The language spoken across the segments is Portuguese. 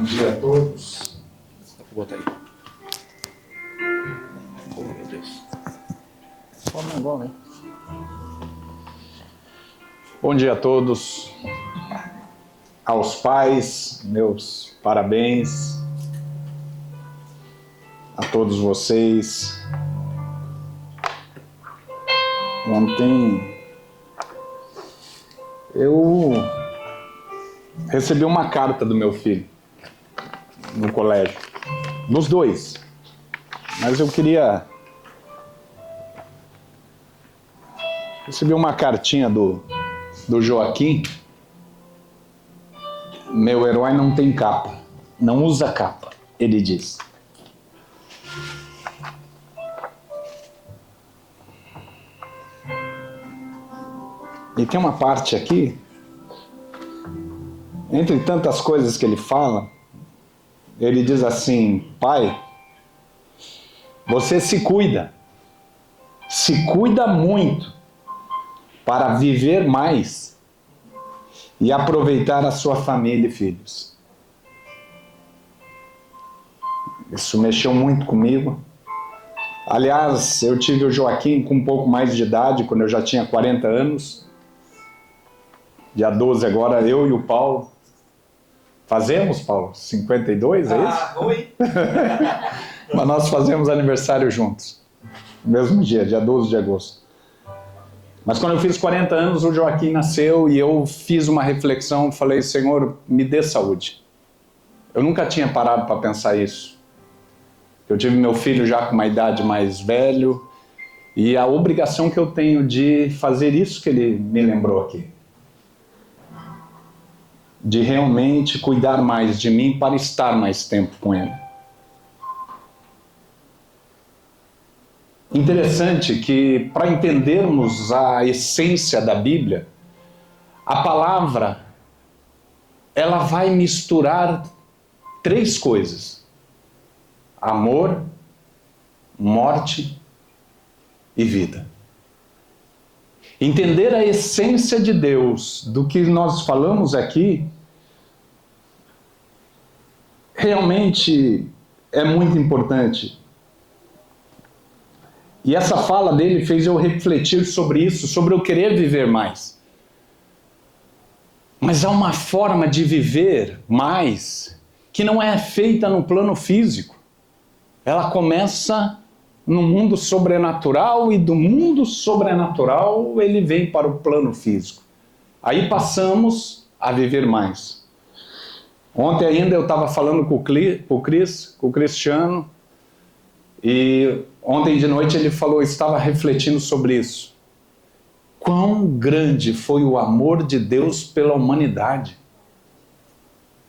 dia a todos. Vou botar aí. Oh, meu Deus. Toma agora, hein? Bom dia a todos. Aos pais, meus parabéns. A todos vocês. Ontem eu recebi uma carta do meu filho no colégio, dos dois, mas eu queria receber uma cartinha do Joaquim. Meu herói não tem capa, não usa capa, ele diz. E tem uma parte aqui, entre tantas coisas que ele fala, ele diz assim: pai, você se cuida muito para viver mais e aproveitar a sua família e filhos. Isso mexeu muito comigo. Aliás, eu tive o Joaquim com um pouco mais de idade, quando eu já tinha 40 anos. Dia 12 agora, eu e o Paulo. Fazemos, Paulo? 52, é isso? Oi! Mas nós fazemos aniversário juntos. No mesmo dia 12 de agosto. Mas quando eu fiz 40 anos, o Joaquim nasceu e eu fiz uma reflexão, falei: Senhor, me dê saúde. Eu nunca tinha parado para pensar isso. Eu tive meu filho já com uma idade mais velho e a obrigação que eu tenho de fazer isso que ele me lembrou aqui. De realmente cuidar mais de mim para estar mais tempo com ele. Interessante que, para entendermos a essência da Bíblia, a palavra, ela vai misturar três coisas: amor, morte e vida. Entender a essência de Deus, do que nós falamos aqui, realmente é muito importante. E essa fala dele fez eu refletir sobre isso, sobre eu querer viver mais. Mas há uma forma de viver mais que não é feita no plano físico. Ela começa no mundo sobrenatural e do mundo sobrenatural ele vem para o plano físico. Aí passamos a viver mais. Ontem ainda eu estava falando com o Cristiano, e ontem de noite ele falou, estava refletindo sobre isso. Quão grande foi o amor de Deus pela humanidade.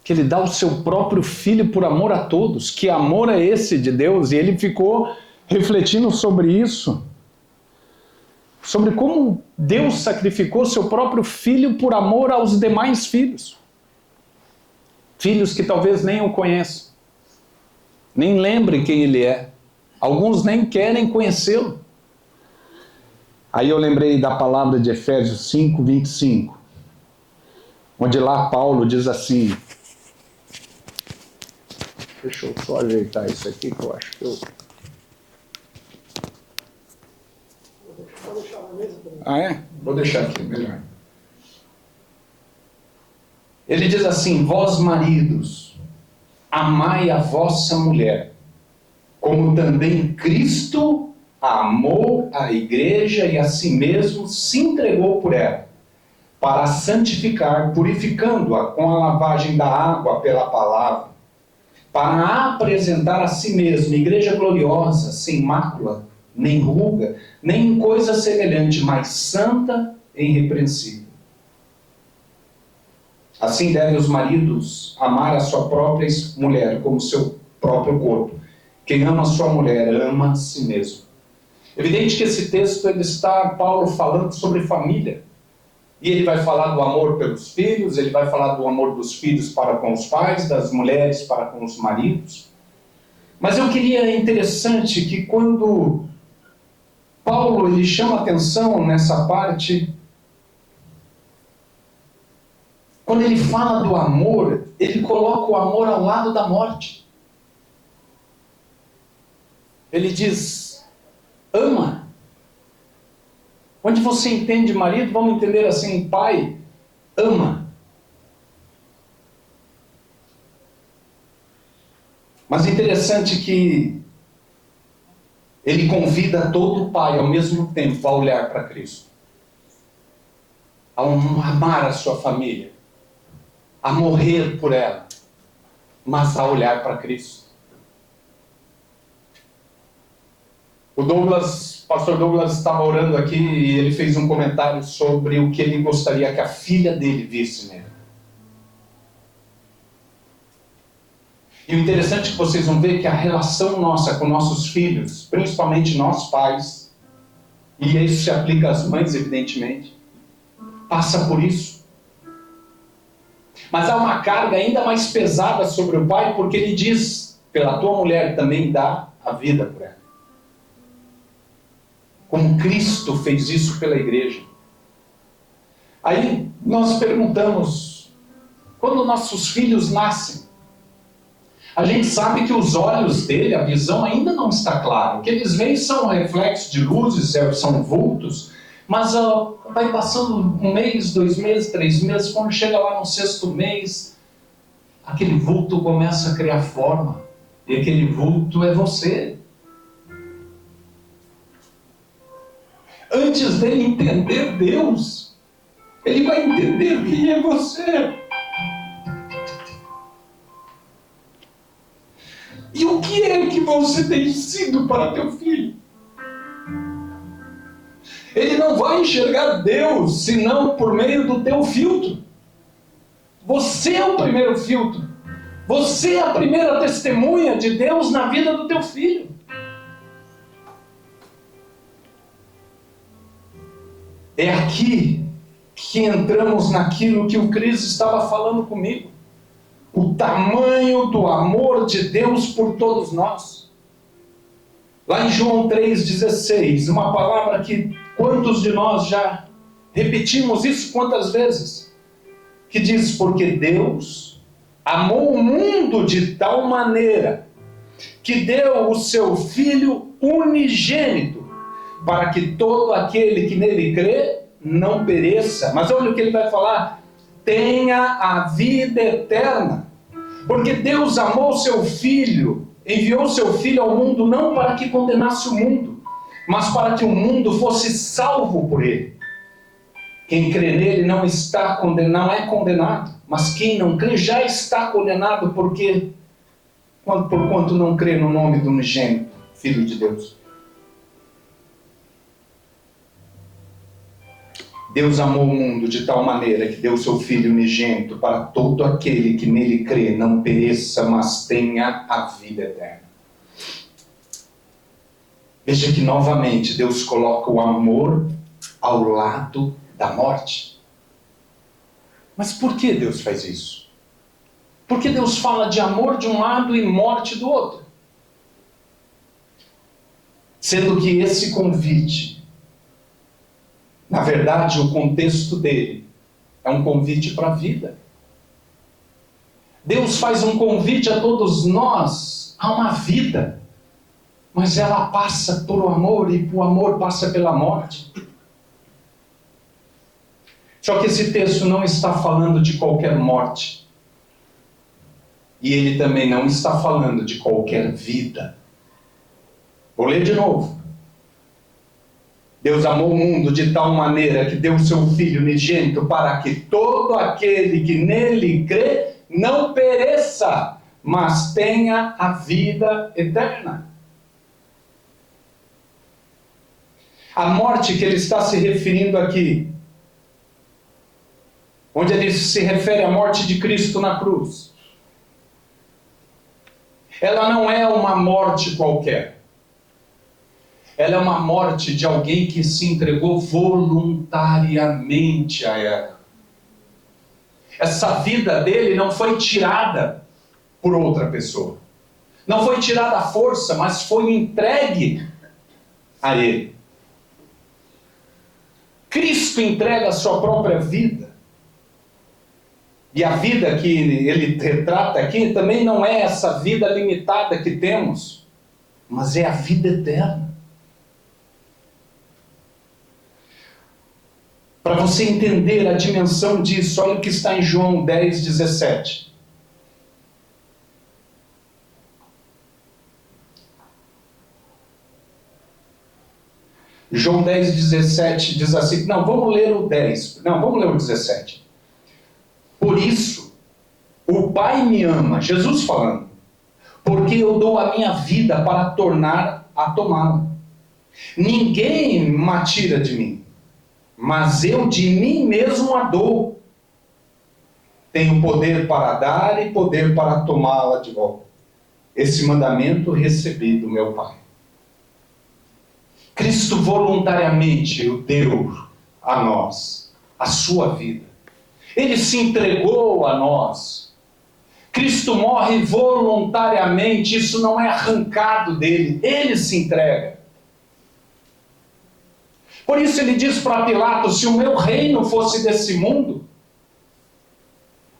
Que ele dá o seu próprio filho por amor a todos. Que amor é esse de Deus? E ele ficou refletindo sobre isso. Sobre como Deus sacrificou seu próprio filho por amor aos demais filhos. Filhos que talvez nem o conheçam. Nem lembrem quem ele é. Alguns nem querem conhecê-lo. Aí eu lembrei da palavra de Efésios 5, 25. Onde lá Paulo diz assim... Deixa eu só ajeitar isso aqui que eu acho que eu... Vou deixar na mesa também. Ah, é? Vou deixar aqui, melhor. Ele diz assim: vós maridos, amai a vossa mulher, como também Cristo amou a igreja e a si mesmo se entregou por ela, para a santificar, purificando-a com a lavagem da água pela palavra, para apresentar a si mesmo igreja gloriosa, sem mácula, nem ruga, nem coisa semelhante, mas santa e irrepreensível. Assim devem os maridos amar a sua própria mulher como seu próprio corpo. Quem ama a sua mulher ama a si mesmo. Evidente que esse texto ele está, Paulo, falando sobre família. E ele vai falar do amor pelos filhos, ele vai falar do amor dos filhos para com os pais, das mulheres para com os maridos. Mas eu queria, interessante, que quando Paulo ele chama atenção nessa parte, Quando ele fala do amor, ele coloca o amor ao lado da morte. Ele diz, ama. Onde você entende marido, vamos entender assim, pai, ama. Mas interessante que ele convida todo pai ao mesmo tempo a olhar para Cristo. A amar a sua família. A morrer por ela. Mas a olhar para Cristo. O pastor Douglas estava orando aqui e ele fez um comentário sobre o que ele gostaria que a filha dele visse nele. E o interessante é que vocês vão ver que a relação nossa com nossos filhos, principalmente nós pais, e isso se aplica às mães, evidentemente, passa por isso. Mas há uma carga ainda mais pesada sobre o pai, porque ele diz, pela tua mulher também dá a vida por ela. Como Cristo fez isso pela igreja. Aí nós perguntamos, quando nossos filhos nascem, a gente sabe que os olhos dele, a visão ainda não está clara. O que eles veem são reflexos de luzes, são vultos, mas vai passando um mês, 2 meses, 3 meses, quando chega lá no 6º mês, aquele vulto começa a criar forma, e aquele vulto é você. Antes dele entender Deus, ele vai entender quem é você. E o que é que você tem sido para teu filho? Ele não vai enxergar Deus senão por meio do teu filtro. Você é o primeiro filtro. Você é a primeira testemunha de Deus na vida do teu filho. É aqui que entramos naquilo que o Cris estava falando comigo. O tamanho do amor de Deus por todos nós. Lá em João 3,16, uma palavra que quantos de nós já repetimos isso quantas vezes? Que diz, porque Deus amou o mundo de tal maneira que deu o seu Filho unigênito, para que todo aquele que nele crê não pereça. Mas olha o que ele vai falar, tenha a vida eterna. Porque Deus amou o seu Filho, enviou o seu Filho ao mundo não para que condenasse o mundo, mas para que o mundo fosse salvo por ele. Quem crê nele não é condenado, mas quem não crê já está condenado, porque porquanto não crê no nome do unigênito Filho de Deus. Deus amou o mundo de tal maneira que deu o seu Filho unigênito para todo aquele que nele crê não pereça, mas tenha a vida eterna. Veja que novamente Deus coloca o amor ao lado da morte. Mas por que Deus faz isso? Por que Deus fala de amor de um lado e morte do outro? Sendo que esse convite, na verdade, o contexto dele é um convite para a vida. Deus faz um convite a todos nós a uma vida, mas ela passa por o amor e o amor passa pela morte. Só que esse texto não está falando de qualquer morte. E ele também não está falando de qualquer vida. Vou ler de novo. Deus amou o mundo de tal maneira que deu o seu Filho unigênito para que todo aquele que nele crê não pereça, mas tenha a vida eterna. A morte que ele está se referindo aqui, onde ele se refere à morte de Cristo na cruz, ela não é uma morte qualquer. Ela é uma morte de alguém que se entregou voluntariamente a ela. Essa vida dele não foi tirada por outra pessoa. Não foi tirada à força, mas foi entregue a ele. Cristo entrega a sua própria vida. E a vida que ele retrata aqui também não é essa vida limitada que temos, mas é a vida eterna. Para você entender a dimensão disso, olha o que está em João 10, 17. João 10, 17 diz assim, não, vamos ler o 10, não, vamos ler o 17. Por isso, o Pai me ama, Jesus falando, porque eu dou a minha vida para tornar a tomá-la. Ninguém me tira de mim, mas eu de mim mesmo a dou. Tenho poder para dar e poder para tomá-la de volta. Esse mandamento recebi do meu Pai. Cristo voluntariamente o deu a nós, a sua vida. Ele se entregou a nós. Cristo morre voluntariamente, isso não é arrancado dele, ele se entrega. Por isso ele diz para Pilatos, se o meu reino fosse desse mundo,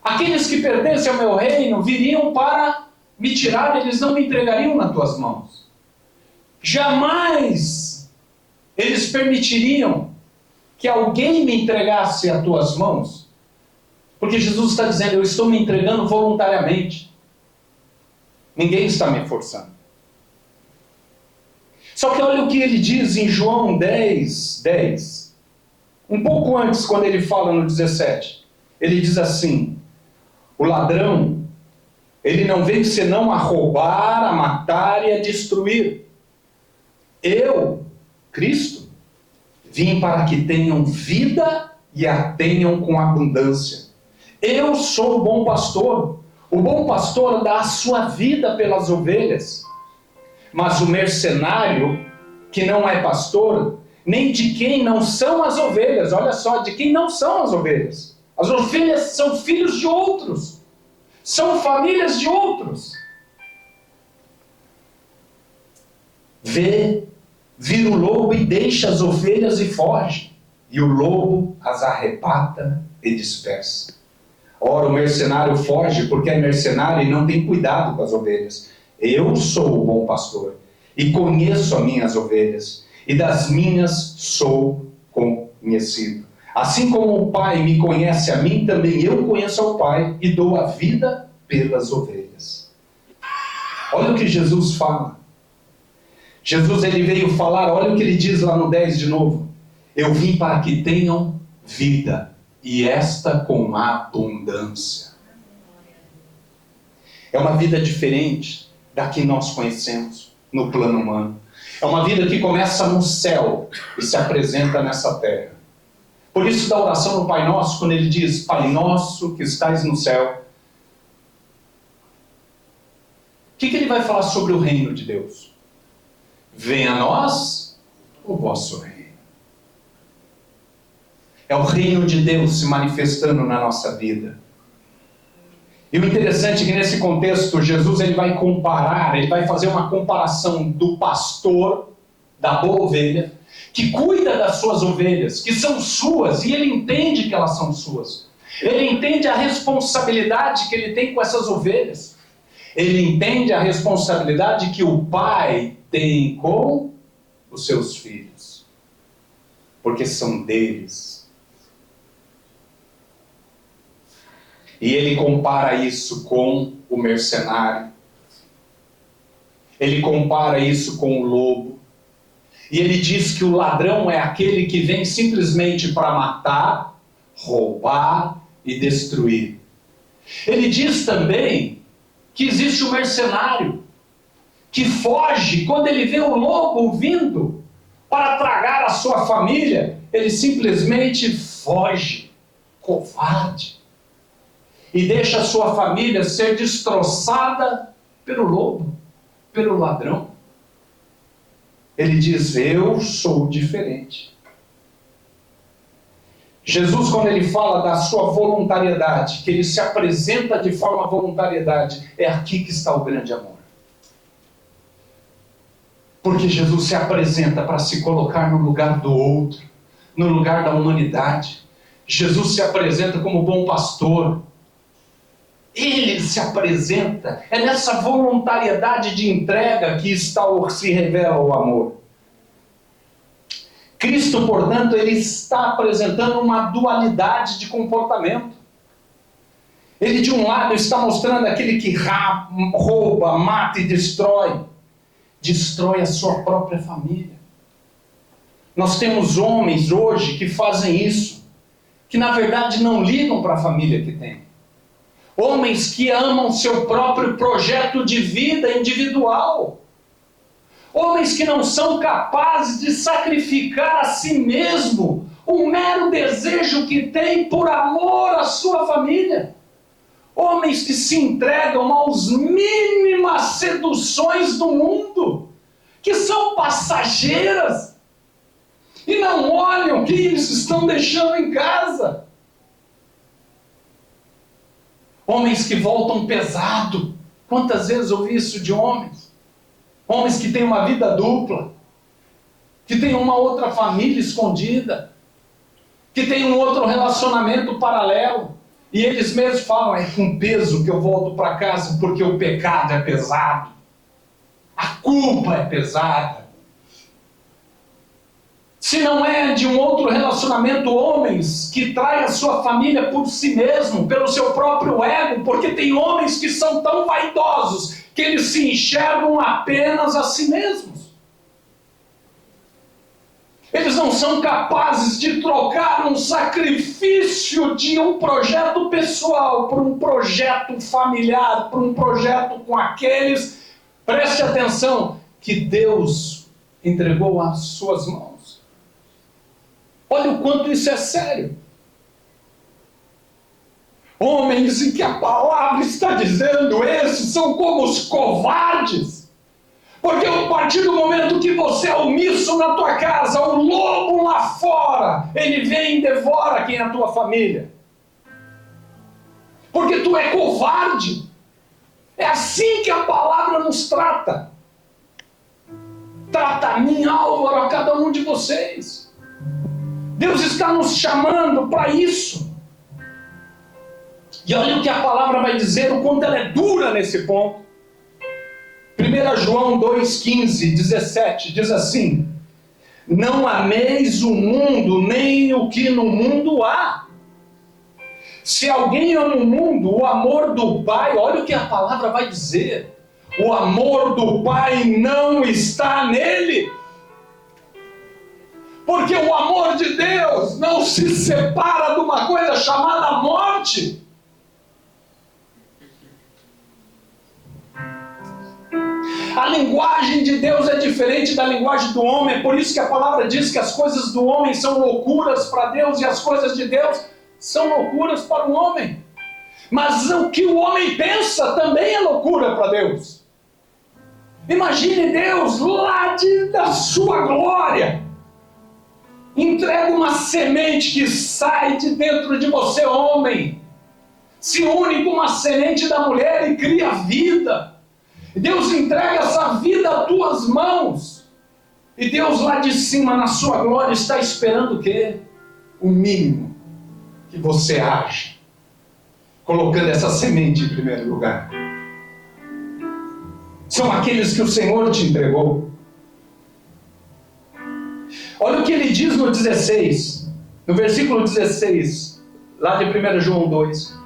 aqueles que pertencem ao meu reino viriam para me tirar, eles não me entregariam nas tuas mãos. Jamais eles permitiriam que alguém me entregasse às tuas mãos. Porque Jesus está dizendo, eu estou me entregando voluntariamente. Ninguém está me forçando. Só que olha o que ele diz em João 10, 10. Um pouco antes, quando ele fala no 17. Ele diz assim, o ladrão, ele não veio senão a roubar, a matar e a destruir. Eu, Cristo, vim para que tenham vida e a tenham com abundância. Eu sou o bom pastor. O bom pastor dá a sua vida pelas ovelhas. Mas o mercenário, que não é pastor, nem de quem não são as ovelhas, olha só, de quem não são as ovelhas. As ovelhas são filhos de outros. São famílias de outros. Vira o lobo e deixa as ovelhas e foge. E o lobo as arrebata e dispersa. Ora, o mercenário foge porque é mercenário e não tem cuidado com as ovelhas. Eu sou o bom pastor e conheço as minhas ovelhas, e das minhas sou conhecido. Assim como o Pai me conhece a mim, também eu conheço ao Pai e dou a vida pelas ovelhas. Olha o que Jesus fala. Jesus ele veio falar, olha o que ele diz lá no 10 de novo. Eu vim para que tenham vida. E esta com abundância. É uma vida diferente da que nós conhecemos no plano humano. É uma vida que começa no céu e se apresenta nessa terra. Por isso da oração do Pai Nosso, quando ele diz, Pai Nosso que estais no céu. O que ele vai falar sobre o reino de Deus? Venha a nós o vosso reino. É o reino de Deus se manifestando na nossa vida. E o interessante é que nesse contexto, Jesus ele vai comparar, ele vai fazer uma comparação do pastor, da boa ovelha, que cuida das suas ovelhas, que são suas, e ele entende que elas são suas. Ele entende a responsabilidade que ele tem com essas ovelhas. Ele entende a responsabilidade que o pai tem com os seus filhos. Porque são deles. E ele compara isso com o mercenário. Ele compara isso com o lobo. E ele diz que o ladrão é aquele que vem simplesmente para matar, roubar e destruir. Ele diz também que existe o mercenário, que foge quando ele vê o lobo vindo para tragar a sua família. Ele simplesmente foge, covarde. E deixa a sua família ser destroçada pelo lobo, pelo ladrão. Ele diz, eu sou diferente. Jesus, quando ele fala da sua voluntariedade, que ele se apresenta de forma voluntariedade, é aqui que está o grande amor. Porque Jesus se apresenta para se colocar no lugar do outro, no lugar da humanidade. Jesus se apresenta como bom pastor, Ele se apresenta. É nessa voluntariedade de entrega que se revela o amor. Cristo, portanto, ele está apresentando uma dualidade de comportamento. Ele, de um lado, está mostrando aquele que rouba, mata e destrói. Destrói a sua própria família. Nós temos homens hoje que fazem isso, que na verdade não ligam para a família que tem. Homens que amam seu próprio projeto de vida individual. Homens que não são capazes de sacrificar a si mesmo o mero desejo que tem por amor à sua família. Homens que se entregam às mínimas seduções do mundo, que são passageiras, e não olham o que eles estão deixando em casa. Homens que voltam pesado. Quantas vezes ouvi isso de homens? Homens que têm uma vida dupla, que têm uma outra família escondida, que têm um outro relacionamento paralelo, e eles mesmos falam, é com peso que eu volto para casa porque o pecado é pesado, a culpa é pesada. Se não é de um outro relacionamento, homens que traem a sua família por si mesmo, pelo seu próprio ego, porque tem homens que são tão vaidosos que eles se enxergam apenas a si mesmos. Eles não são capazes de trocar um sacrifício de um projeto pessoal por um projeto familiar, por um projeto com aqueles, preste atenção, que Deus entregou às suas mãos. Olha o quanto isso é sério. Homens em que a palavra está dizendo, esses são como os covardes. Porque a partir do momento que você é omisso na tua casa, o lobo lá fora, ele vem e devora quem é a tua família. Porque tu é covarde. É assim que a palavra nos trata. Trata a mim, Álvaro, a cada um de vocês. Deus está nos chamando para isso. E olha o que a palavra vai dizer, o quanto ela é dura nesse ponto. 1 João 2,15, 17, diz assim: não ameis o mundo, nem o que no mundo há. Se alguém ama o mundo, o amor do Pai, olha o que a palavra vai dizer. O amor do Pai não está nele. Porque o amor de Deus não se separa de uma coisa chamada morte. A linguagem de Deus é diferente da linguagem do homem. É por isso que a palavra diz que as coisas do homem são loucuras para Deus e as coisas de Deus são loucuras para o homem. Mas o que o homem pensa também é loucura para Deus. Imagine Deus lá da sua glória. Entrega uma semente que sai de dentro de você, homem. Se une com uma semente da mulher e cria vida. Deus entrega essa vida às tuas mãos. E Deus lá de cima, na sua glória, está esperando o quê? O mínimo que você age. Colocando essa semente em primeiro lugar. São aqueles que o Senhor te entregou. Olha o que ele diz no 16, no versículo 16, lá de 1 João 2.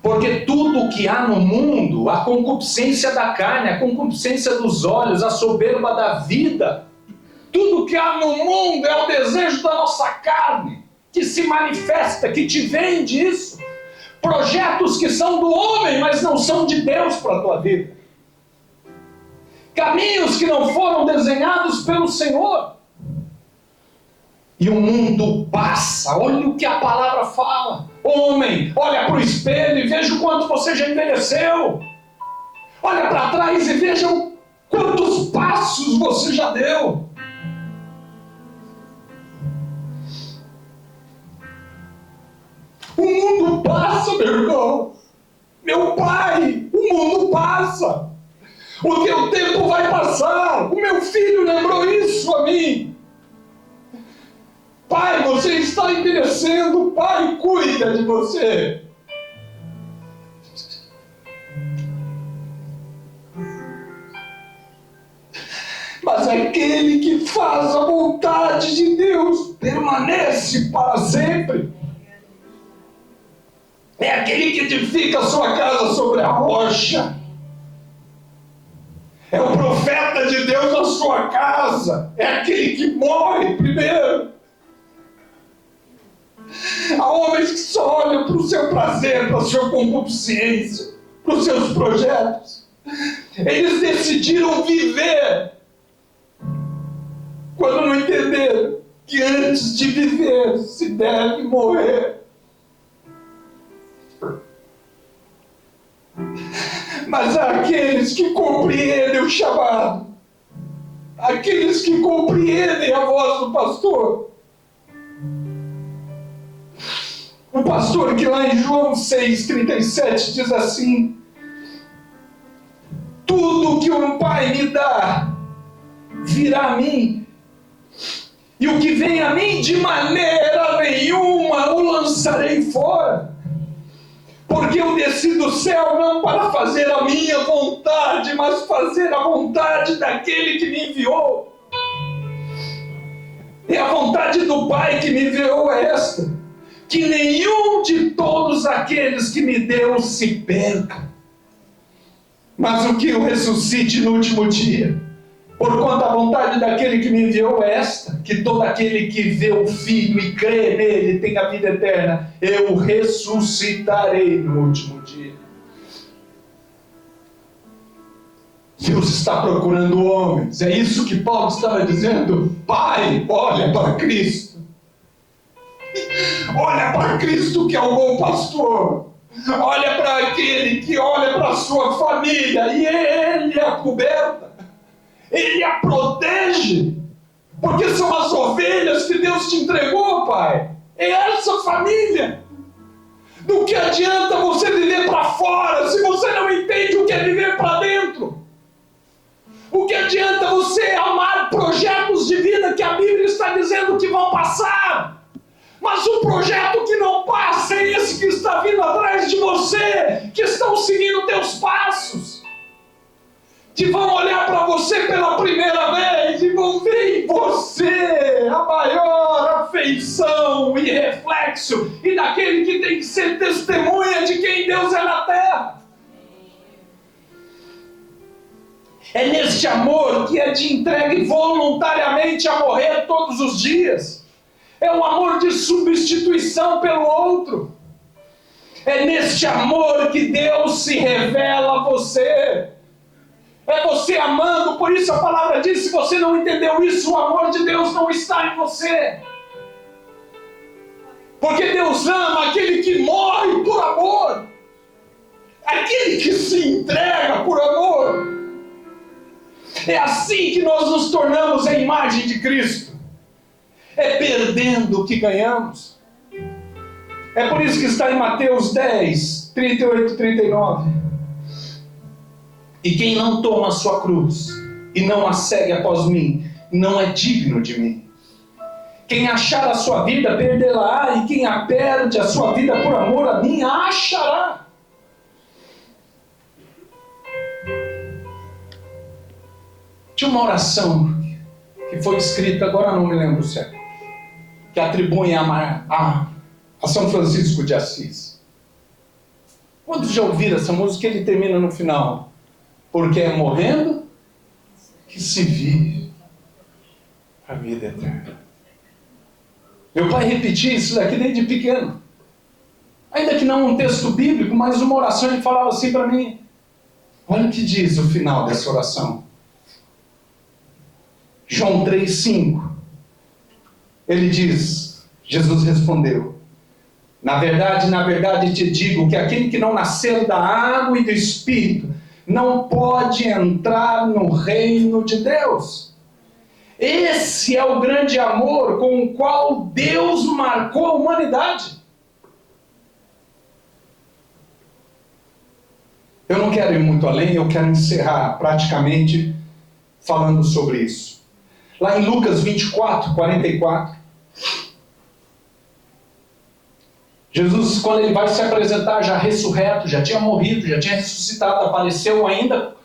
Porque tudo o que há no mundo, a concupiscência da carne, a concupiscência dos olhos, a soberba da vida, tudo o que há no mundo é o desejo da nossa carne, que se manifesta, que te vende isso. Projetos que são do homem, mas não são de Deus para a tua vida. Caminhos que não foram desenhados pelo Senhor. E o mundo passa. Olha o que a palavra fala. Homem, olha para o espelho e veja o quanto você já envelheceu. Olha para trás e veja quantos passos você já deu. O mundo passa, meu irmão. Meu pai, o mundo passa. O teu tempo vai passar. O meu filho lembrou isso a mim. Pai, você está envelhecendo. Pai, cuida de você. aquele que faz a vontade de Deus permanece para sempre. É aquele que edifica a sua casa sobre a rocha. É o profeta de Deus na sua casa. É aquele que morre primeiro. Há homens que só olham para o seu prazer, para a sua concupiscência, para os seus projetos. Eles decidiram viver quando não entenderam que antes de viver se deve morrer. Mas há aqueles que compreendem o chamado, aqueles que compreendem a voz do pastor. O pastor que lá em João 6,37 diz assim: tudo que o Pai me dá virá a mim, e o que vem a mim de maneira nenhuma o lançarei fora. Porque eu desci do céu não para fazer a minha vontade, mas fazer a vontade daquele que me enviou. E a vontade do Pai que me enviou é esta: que nenhum de todos aqueles que me deu se perca, mas o que o ressuscite no último dia. Porquanto a vontade daquele que me enviou é esta: que todo aquele que vê o Filho e crê nele tem a vida eterna. Eu ressuscitarei no último dia. Deus está procurando homens. É isso que Paulo estava dizendo. Pai, olha para Cristo. Olha para Cristo, que é o bom pastor. Olha para aquele que olha para a sua família e ele a coberta. Ele a protege, porque são as ovelhas que Deus te entregou, Pai. É essa família. Do que adianta você viver para fora se você não entende o que é viver para dentro? O que adianta você amar projetos de vida que a Bíblia está dizendo que vão passar? Mas o projeto que não passa é esse que está vindo atrás de você, que estão seguindo teus passos, que vão olhar para você pela primeira vez e vão ver em você a maior afeição e reflexo e daquele que tem que ser testemunha de quem Deus é na terra. É neste amor que é de entregue voluntariamente a morrer todos os dias. É um amor de substituição pelo outro. É neste amor que Deus se revela a você. É você amando, por isso a palavra diz: se você não entendeu isso, o amor de Deus não está em você. Porque Deus ama aquele que morre por amor, aquele que se entrega por amor. É assim que nós nos tornamos a imagem de Cristo. É perdendo que ganhamos. É por isso que está em Mateus 10, 38 e 39. E quem não toma a sua cruz e não a segue após mim, não é digno de mim. Quem achar a sua vida, perdê-la-á, e quem a perde a sua vida por amor a mim, a achará. Tinha uma oração que foi escrita, agora não me lembro o século, que atribui a São Francisco de Assis. Quando já ouviram essa música, ele termina no final: porque é morrendo que se vive a vida eterna. Meu pai repetia isso daqui desde pequeno. Ainda que não um texto bíblico, mas uma oração, ele falava assim para mim. Olha o que diz o final dessa oração. João 3,5. Ele diz, Jesus respondeu: na verdade te digo que aquele que não nascer da água e do Espírito não pode entrar no reino de Deus. Esse é o grande amor com o qual Deus marcou a humanidade. Eu não quero ir muito além, eu quero encerrar praticamente falando sobre isso. Lá em Lucas 24, 44, Jesus, quando ele vai se apresentar já ressurreto, já tinha morrido, já tinha ressuscitado, apareceu ainda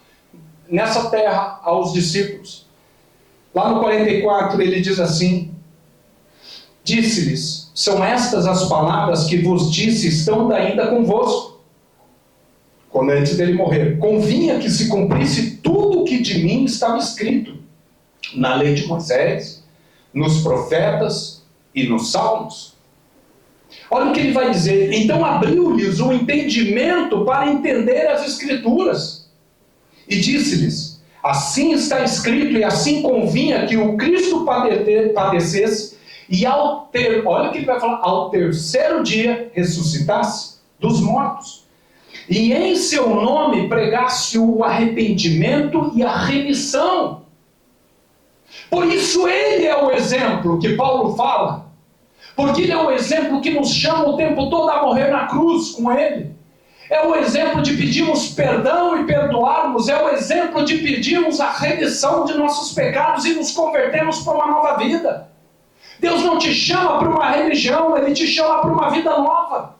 nessa terra aos discípulos. Lá no 44 ele diz assim: disse-lhes, são estas as palavras que vos disse, estando ainda convosco. Quando antes dele morrer, convinha que se cumprisse tudo o que de mim estava escrito na lei de Moisés, nos profetas e nos salmos. Olha o que ele vai dizer. Então abriu-lhes o entendimento para entender as Escrituras. E disse-lhes, assim está escrito e assim convinha que o Cristo padecesse e olha o que ele vai falar, ao terceiro dia ressuscitasse dos mortos. E em seu nome pregasse o arrependimento e a remissão. Por isso ele é o exemplo que Paulo fala. Porque ele é o exemplo que nos chama o tempo todo a morrer na cruz com ele. É o exemplo de pedirmos perdão e perdoarmos. É o exemplo de pedirmos a remissão de nossos pecados e nos convertermos para uma nova vida. Deus não te chama para uma religião, Ele te chama para uma vida nova.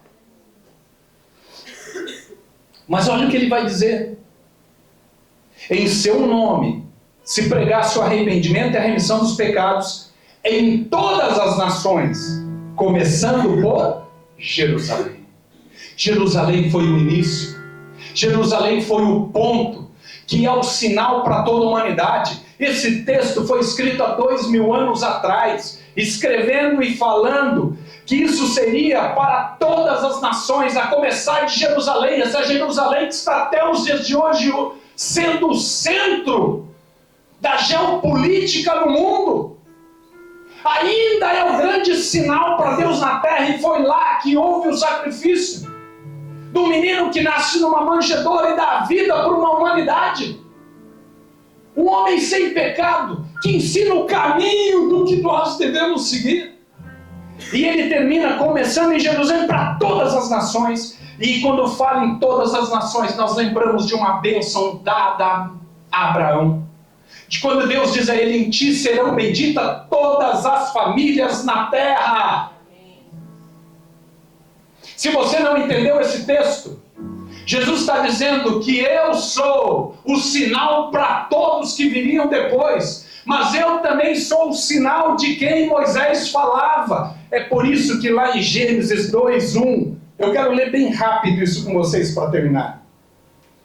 Mas olha o que ele vai dizer. Em seu nome se pregasse o arrependimento e a remissão dos pecados em todas as nações, começando por Jerusalém. Jerusalém foi o início. Jerusalém foi o ponto que é o sinal para toda a humanidade. Esse texto foi escrito há 2000 anos atrás, escrevendo e falando que isso seria para todas as nações, a começar de Jerusalém, essa Jerusalém que está até os dias de hoje sendo o centro da geopolítica no mundo. Ainda é o grande sinal para Deus na terra, e foi lá que houve o sacrifício do menino que nasce numa manjedoura e dá vida para uma humanidade. Um homem sem pecado, que ensina o caminho do que nós devemos seguir. E ele termina começando em Jerusalém para todas as nações. E quando fala em todas as nações, nós lembramos de uma bênção dada a Abraão. De quando Deus diz a ele, em ti serão benditas todas as famílias na terra. Se você não entendeu esse texto, Jesus está dizendo que eu sou o sinal para todos que viriam depois. Mas eu também sou o sinal de quem Moisés falava. É por isso que lá em Gênesis 2:1, eu quero ler bem rápido isso com vocês para terminar.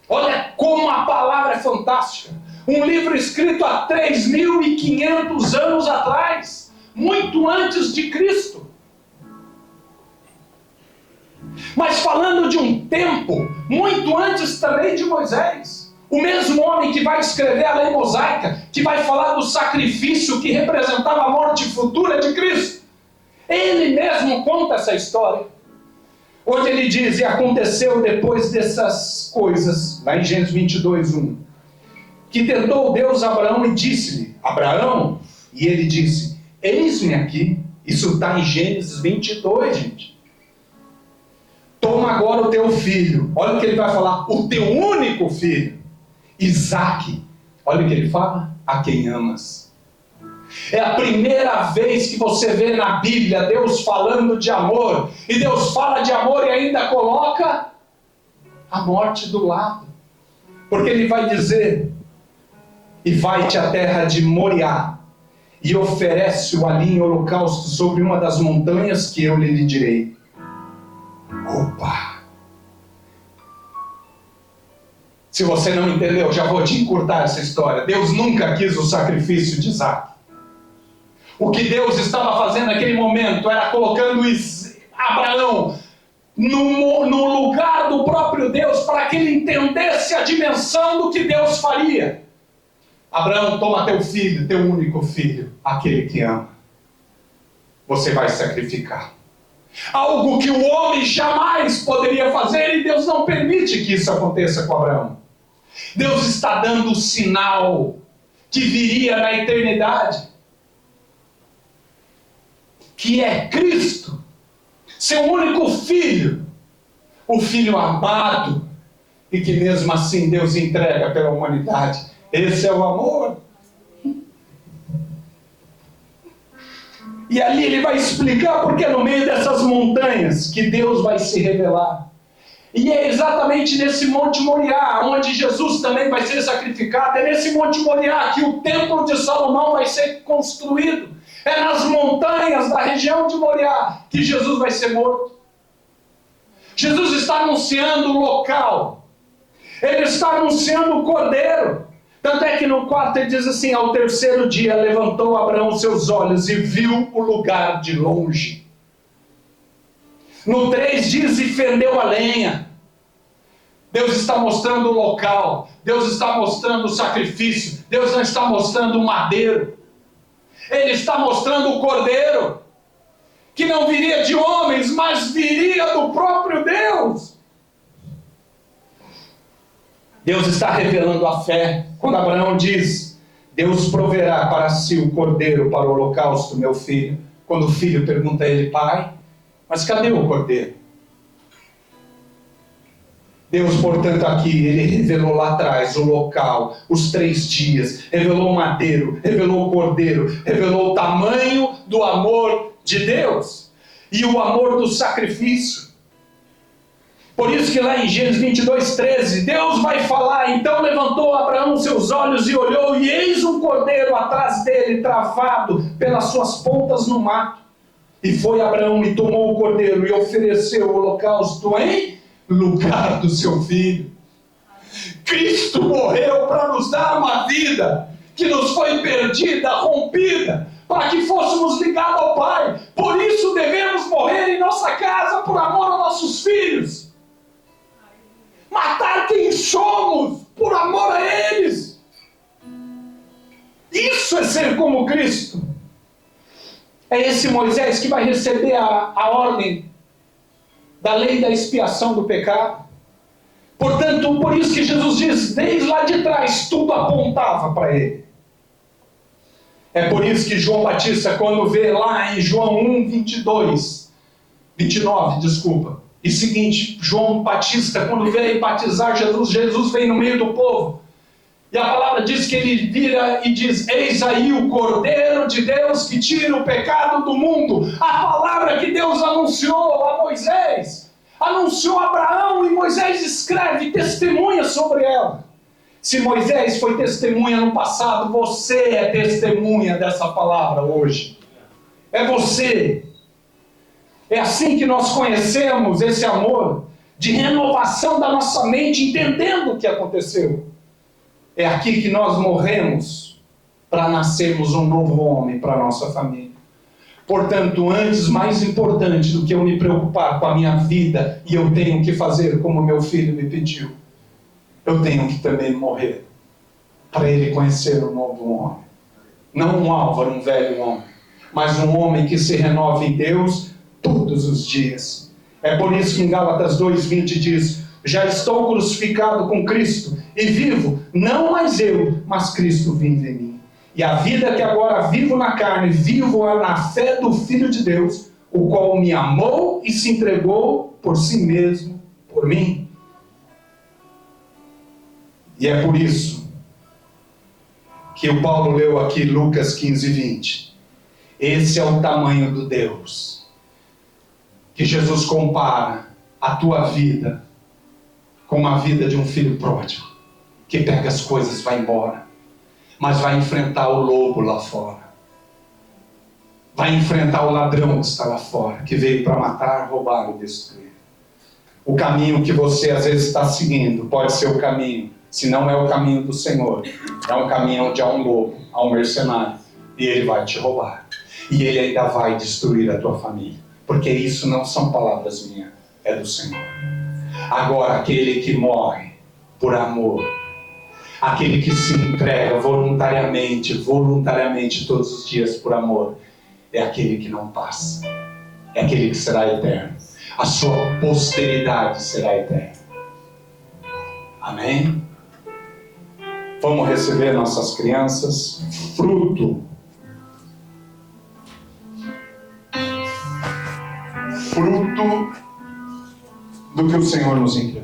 Olha como a palavra é fantástica. Um livro escrito há 3.500 anos atrás, muito antes de Cristo. Mas falando de um tempo muito antes também de Moisés. O mesmo homem que vai escrever a lei mosaica, que vai falar do sacrifício que representava a morte futura de Cristo. Ele mesmo conta essa história, onde ele diz, e aconteceu depois dessas coisas, lá em Gênesis 22:1, que tentou Deus Abraão e disse-lhe, Abraão, e ele disse, eis-me aqui. Isso está em Gênesis 22, gente. Toma agora o teu filho, olha o que ele vai falar, o teu único filho, Isaque, olha o que ele fala, a quem amas. É a primeira vez que você vê na Bíblia Deus falando de amor, e Deus fala de amor e ainda coloca a morte do lado, porque ele vai dizer, e vai-te à terra de Moriá, e oferece-o ali em holocausto sobre uma das montanhas que eu lhe direi. Opa! Se você não entendeu, já vou te encurtar essa história. Deus nunca quis o sacrifício de Isaque. O que Deus estava fazendo naquele momento era colocando Abraão no lugar do próprio Deus, para que ele entendesse a dimensão do que Deus faria. Abraão, toma teu filho, teu único filho, aquele que ama. Você vai sacrificar. Algo que o homem jamais poderia fazer, e Deus não permite que isso aconteça com Abraão. Deus está dando o sinal que viria na eternidade, que é Cristo, seu único filho, o filho amado, e que mesmo assim Deus entrega pela humanidade. Esse é o amor. E ali ele vai explicar porque no meio dessas montanhas que Deus vai se revelar. E é exatamente nesse Monte Moriá, onde Jesus também vai ser sacrificado. É nesse Monte Moriá que o Templo de Salomão vai ser construído. É nas montanhas da região de Moriá que Jesus vai ser morto. Jesus está anunciando o local. Ele está anunciando o Cordeiro. Tanto é que no 4 ele diz assim: ao terceiro dia levantou Abraão seus olhos e viu o lugar de longe. No 3 diz: e fendeu a lenha. Deus está mostrando o local. Deus está mostrando o sacrifício. Deus não está mostrando o madeiro. Ele está mostrando o Cordeiro, que não viria de homens, mas viria do próprio Deus. Deus está revelando a fé. Quando Abraão diz: Deus proverá para si o cordeiro para o holocausto, meu filho. Quando o filho pergunta a ele: pai, mas cadê o cordeiro? Deus, portanto, aqui, ele revelou lá atrás o local, os 3 dias, revelou o madeiro, revelou o cordeiro, revelou o tamanho do amor de Deus e o amor do sacrifício. Por isso que lá em Gênesis 22:13, Deus vai falar: então levantou Abraão seus olhos e olhou, e eis um cordeiro atrás dele, travado pelas suas pontas no mato. E foi Abraão e tomou o cordeiro e ofereceu o holocausto em lugar do seu filho. Cristo morreu para nos dar uma vida que nos foi perdida, rompida, para que fôssemos ligados ao Pai. Por isso devemos morrer em nossa casa por amor aos nossos filhos. Matar quem somos por amor a eles. Isso é ser como Cristo. É esse Moisés que vai receber a ordem da lei da expiação do pecado. Portanto, por isso que Jesus diz, desde lá de trás, tudo apontava para ele. É por isso que João Batista, quando vê lá em João 29, e seguinte, João Batista, quando veio batizar Jesus, Jesus vem no meio do povo. E a palavra diz que ele vira e diz: eis aí o Cordeiro de Deus que tira o pecado do mundo. A palavra que Deus anunciou a Moisés, anunciou a Abraão, e Moisés escreve, testemunha sobre ela. Se Moisés foi testemunha no passado, você é testemunha dessa palavra hoje. É você. É assim que nós conhecemos esse amor de renovação da nossa mente, entendendo o que aconteceu. É aqui que nós morremos para nascermos um novo homem para a nossa família. Portanto, antes, mais importante do que eu me preocupar com a minha vida, e eu tenho que fazer como meu filho me pediu, eu tenho que também morrer para ele conhecer um novo homem. Não um Álvaro, um velho homem, mas um homem que se renova em Deus todos os dias. É por isso que em Gálatas 2:20 diz: já estou crucificado com Cristo e vivo, não mais eu, mas Cristo vive em mim. E a vida que agora vivo na carne, vivo-a na fé do Filho de Deus, o qual me amou e se entregou por si mesmo, por mim. E é por isso que o Paulo leu aqui Lucas 15:20. Esse é o tamanho do Deus que Jesus compara a tua vida com a vida de um filho pródigo, que pega as coisas e vai embora, mas vai enfrentar o lobo lá fora, vai enfrentar o ladrão que está lá fora, que veio para matar, roubar e destruir. O caminho que você às vezes está seguindo pode ser o caminho, se não é o caminho do Senhor, é um caminho onde há um lobo, há um mercenário, e ele vai te roubar, e ele ainda vai destruir a tua família, porque isso não são palavras minhas, é do Senhor. Agora, aquele que morre por amor, aquele que se entrega voluntariamente todos os dias por amor, é aquele que não passa, é aquele que será eterno. A sua posteridade será eterna. Amém? Vamos receber nossas crianças, fruto do que o Senhor nos entregou.